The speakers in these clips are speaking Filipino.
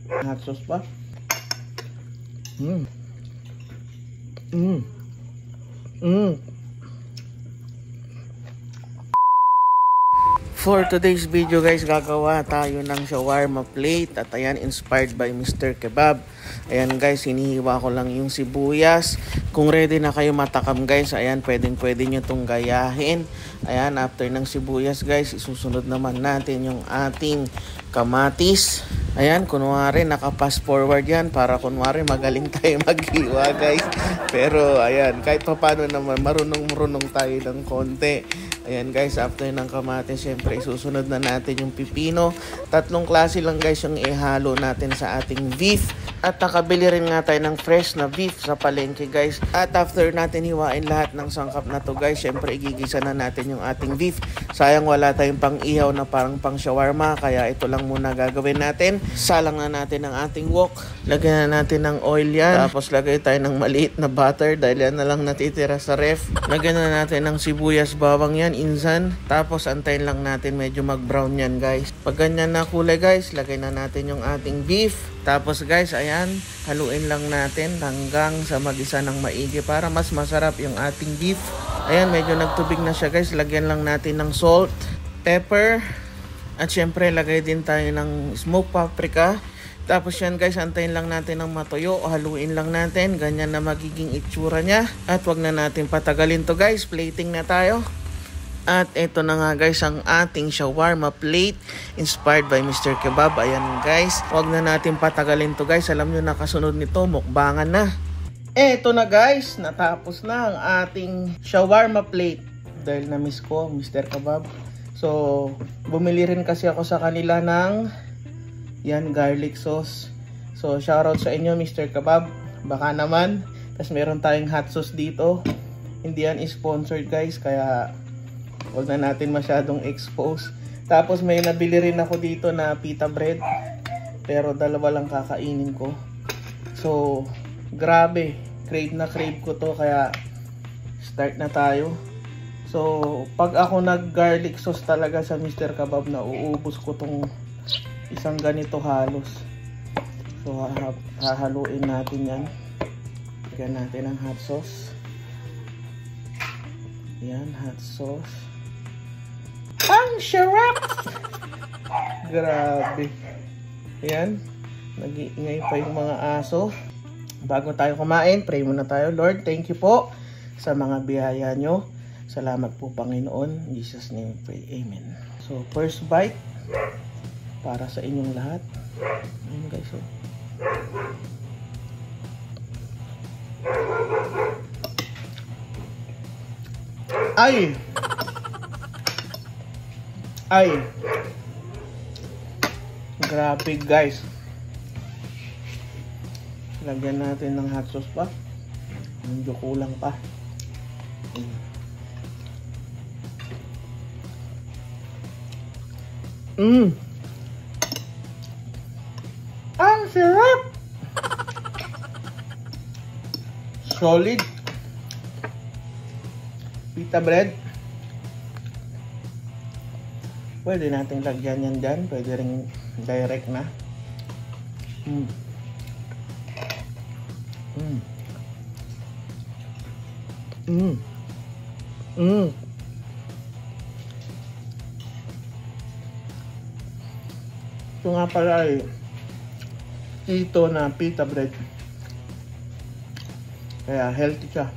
Hot sauce pa. Mm. Mm. Mm. For today's video guys, gagawa tayo ng shawarma plate. At ayan, inspired by Mr. Kebab. Ayan guys, hinihiwa ko lang yung sibuyas. Kung ready na kayo matakam guys, ayan, pwede nyo itong gayahin. Ayan, after ng sibuyas guys, isusunod naman natin yung ating kamatis. Ayan, kunwari naka-fast forward yan para kunwari magaling tayo maghiwa guys. Pero ayan, kahit pa paano naman, marunong tayo ng konti. Ayan guys, after ng kamatis, syempre isusunod na natin yung pipino. 3 klase lang guys yung ihalo natin sa ating beef. At nakabili rin nga tayo ng fresh na beef sa palengke guys. At after natin hiwain lahat ng sangkap na to guys, syempre igigisa na natin yung ating beef. Sayang wala tayong pang ihaw na parang pang shawarma, kaya ito lang muna gagawin natin. Salang na natin ang ating wok. Lagyan na natin ng oil yan. Tapos lagay tayo ng maliit na butter dahil yan na lang natitira sa ref. Lagyan na natin ng sibuyas bawang yan, insan. Tapos antayin lang natin medyo mag-brown yan guys. Pag ganyan na kulay guys, lagay na natin yung ating beef. Tapos guys, ayan, haluin lang natin hanggang sa magisa ng maigi para mas masarap yung ating beef. Ayan, medyo nagtubig na siya guys. Lagyan lang natin ng salt, pepper, at syempre lagay din tayo ng smoked paprika. Tapos yan guys, antayin lang natin ng matuyo o haluin lang natin. Ganyan na magiging itsura niya. At wag na natin patagalin to guys, plating na tayo. At ito na nga guys ang ating shawarma plate inspired by Mr. Kebab. Ayan guys, wag na natin patagalin to guys. Alam nyo, nakasunod nito, mukbangan na. Ito na guys, natapos na ang ating shawarma plate. Dahil na-miss ko Mr. Kebab. So, bumili rin kasi ako sa kanila ng yan, garlic sauce. So, shoutout sa inyo Mr. Kebab. Baka naman. Tapos meron tayong hot sauce dito. Hindi yan sponsored guys, kaya wag na natin masyadong expose. Tapos may nabili rin ako dito na pita bread. Pero dalawa lang kakainin ko. So, grabe. Crave na crave ko to. Kaya, start na tayo. So, pag ako nag-garlic sauce talaga sa Mr. Kebab, na uubos ko tong isang ganito halos. So, hahaluin natin yan. Lagyan natin ang hot sauce. Yan, hot sauce. Ang sarap! Grabe. Ayan. Nag-iingay pa yung mga aso. Bago tayo kumain, pray muna tayo. Lord, thank you po sa mga biyaya nyo. Salamat po Panginoon. In Jesus' name we pray. Amen. So, first bite para sa inyong lahat. Ayan guys. So. Ay! Ay, grabe guys. Lagyan natin ng hot sauce pa. Medyo kulang pa. Ang sarap. Solid. Pita bread. Pwede natin lagyan yan dyan. Pwede rin direct na. Ito nga pala ay ito na pita bread. Kaya healthy siya.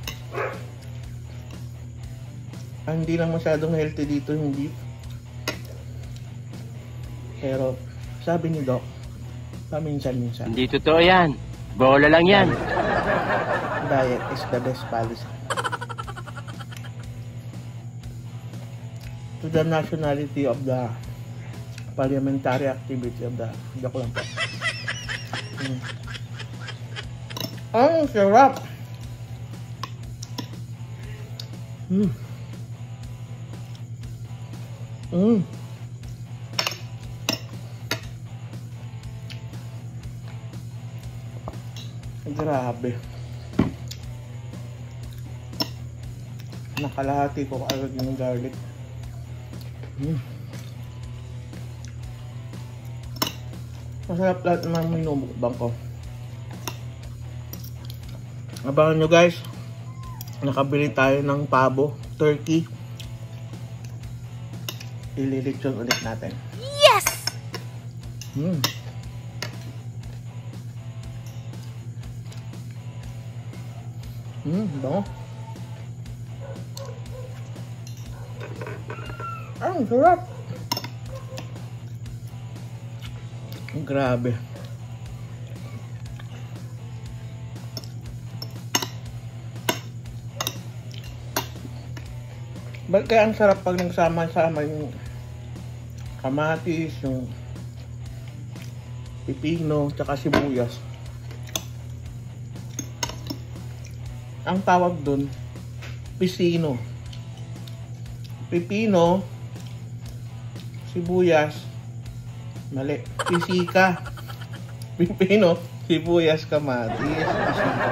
Hindi lang masyadong healthy dito yung beef. Pero sabi ni Doc, paminsan-minsan. Hindi totoo yan. Bola lang yan. Diet is the best policy. To the nationality of the parliamentary activity of the joke lang po. Ang sarap! Grabe. Nakalahati ko agad yung garlic. Masarap lahat ng minumukbang ko. Abangan nyo guys. Nakabili tayo ng pabo, turkey. Ililitsyon ulit natin. Yes! Bango. Ang sarap. Grabe. Ba't kaya ang sarap pag nagsama-sama yung kamatis, yung pipino, tsaka sibuyas. Ang tawag dun, pisino. Pipino, sibuyas, mali, pisika. Pipino, sibuyas, kamatis, pisika.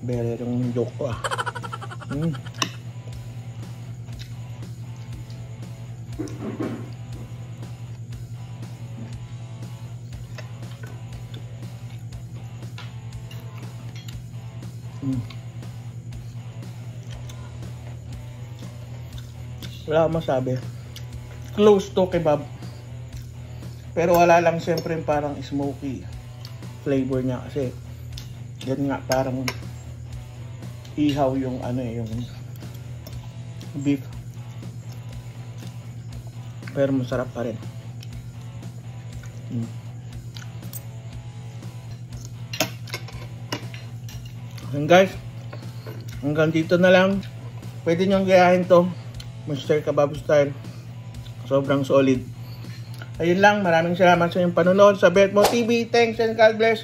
Bere yung joke ko ah. Wala akong masabi. Close to kebab. Pero wala lang siyempre parang smoky flavor niya kasi yan nga parang ihaw yung ano eh, yung beef. Pero masarap pa rin. And guys, hanggang dito na lang. Pwede nyo gayahin to, Mr. Kebab Style. Sobrang solid. Ayun lang, maraming salamat sa inyong panonood sa Bertmo TV. Thanks and God bless.